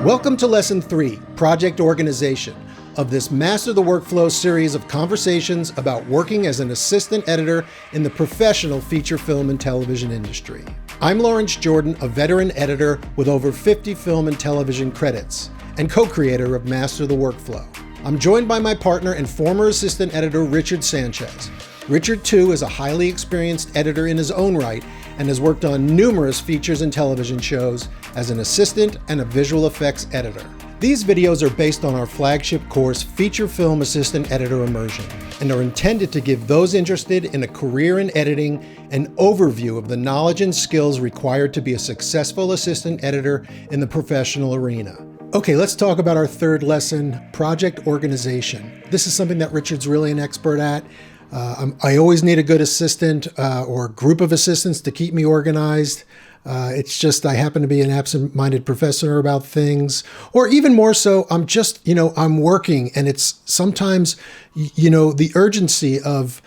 Welcome to Lesson 3, Project Organization, of this Master the Workflow series of conversations about working as an assistant editor in the professional feature film and television industry. I'm Lawrence Jordan, a veteran editor with over 50 film and television credits, and co-creator of Master the Workflow. I'm joined by my partner and former assistant editor, Richard Sanchez. Richard, too, is a highly experienced editor in his own right and has worked on numerous features and television shows as an assistant and a visual effects editor. These videos are based on our flagship course, Feature Film Assistant Editor Immersion, and are intended to give those interested in a career in editing an overview of the knowledge and skills required to be a successful assistant editor in the professional arena. Okay, let's talk about our third lesson, project organization. This is something that Richard's really an expert at. I always need a good assistant or group of assistants to keep me organized. It's just I happen to be an absent-minded professor about things, or even more so, I'm working, and it's sometimes, the urgency of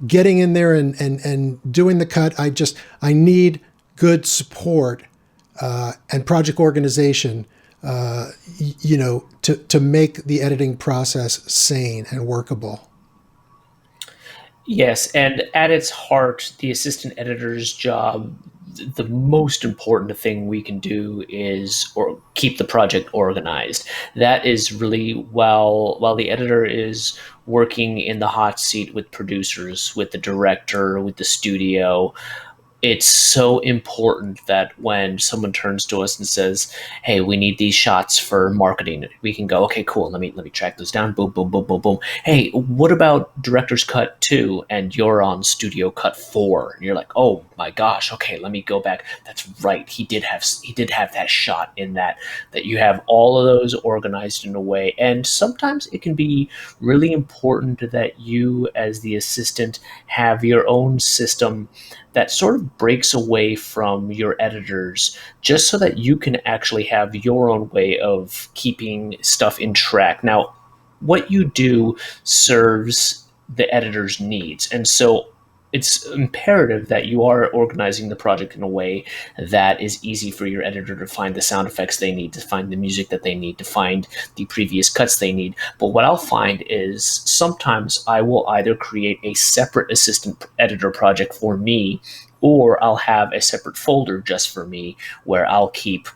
getting in there and doing the cut. I need good support and project organization, to make the editing process sane and workable. Yes, and at its heart, the assistant editor's job, the most important thing we can do is keep the project organized. That is really while the editor is working in the hot seat with producers, with the director, with the studio. It's so important that when someone turns to us and says, "Hey, we need these shots for marketing," we can go, "Okay, cool. Let me track those down. Boom, boom, boom, boom, boom. Hey, what about director's cut 2 and you're on studio cut 4?" And you're like, "Oh my gosh. Okay, let me go back. That's right. He did have that shot in that you have all of those organized in a way." And sometimes it can be really important that you as the assistant have your own system that sort of breaks away from your editors, just so that you can actually have your own way of keeping stuff in track. Now, what you do serves the editor's needs, and so it's imperative that you are organizing the project in a way that is easy for your editor to find the sound effects they need, to find the music that they need, to find the previous cuts they need. But what I'll find is sometimes I will either create a separate assistant editor project for me, or I'll have a separate folder just for me where I'll keep,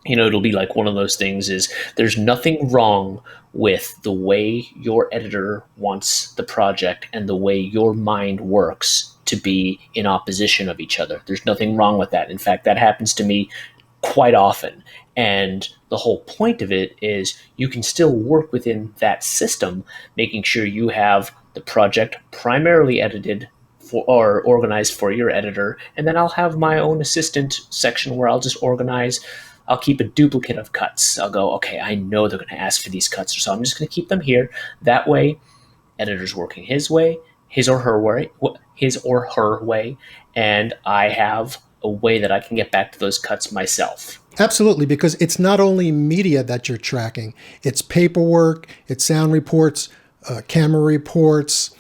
it'll be like one of those things is there's nothing wrong with the way your editor wants the project and the way your mind works to be in opposition of each other. There's nothing wrong with that. In fact, that happens to me quite often. And the whole point of it is you can still work within that system, making sure you have the project primarily edited or organized for your editor. And then I'll have my own assistant section where I'll just I'll keep a duplicate of cuts. I'll go, okay, I know they're going to ask for these cuts, so I'm just going to keep them here. That way, editor's working his way, his or her way, and I have a way that I can get back to those cuts myself. Absolutely, because it's not only media that you're tracking. It's paperwork, it's sound reports, camera reports,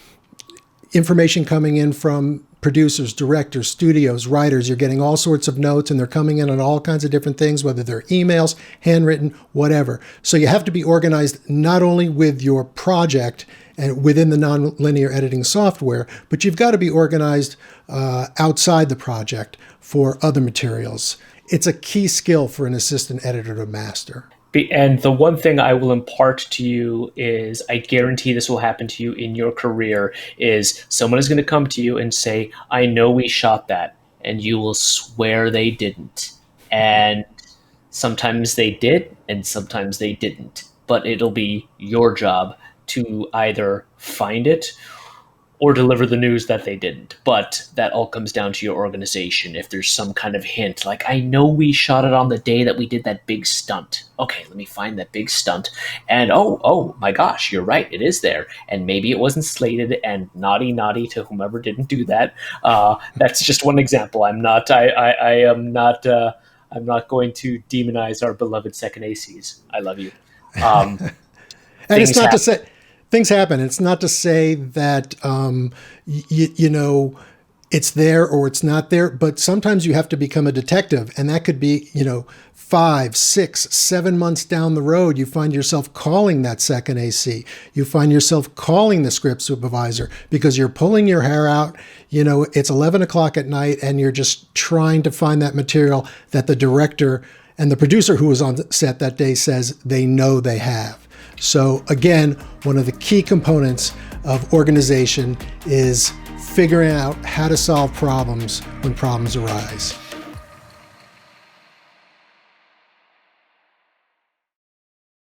information coming in from producers, directors, studios, writers. You're getting all sorts of notes, and they're coming in on all kinds of different things, whether they're emails, handwritten, whatever. So you have to be organized not only with your project and within the nonlinear editing software, but you've got to be organized outside the project for other materials. It's a key skill for an assistant editor to master. And the one thing I will impart to you is, I guarantee this will happen to you in your career, is someone is going to come to you and say, "I know we shot that," and you will swear they didn't. And sometimes they did, and sometimes they didn't. But it'll be your job to either find it or deliver the news that they didn't. But that all comes down to your organization. If there's some kind of hint, like, "I know we shot it on the day that we did that big stunt." Okay, let me find that big stunt. And oh my gosh, you're right, it is there. And maybe it wasn't slated, and naughty to whomever didn't do that. That's just one example. I'm not going to demonize our beloved second ACs. I love you. And it's not to say things happen. It's not to say that, it's there or it's not there, but sometimes you have to become a detective, and that could be, 5, 6, 7 months down the road, you find yourself calling that second AC. You find yourself calling the script supervisor because you're pulling your hair out. It's 11 o'clock at night and you're just trying to find that material that the director and the producer who was on set that day says they know they have. So again, one of the key components of organization is figuring out how to solve problems when problems arise.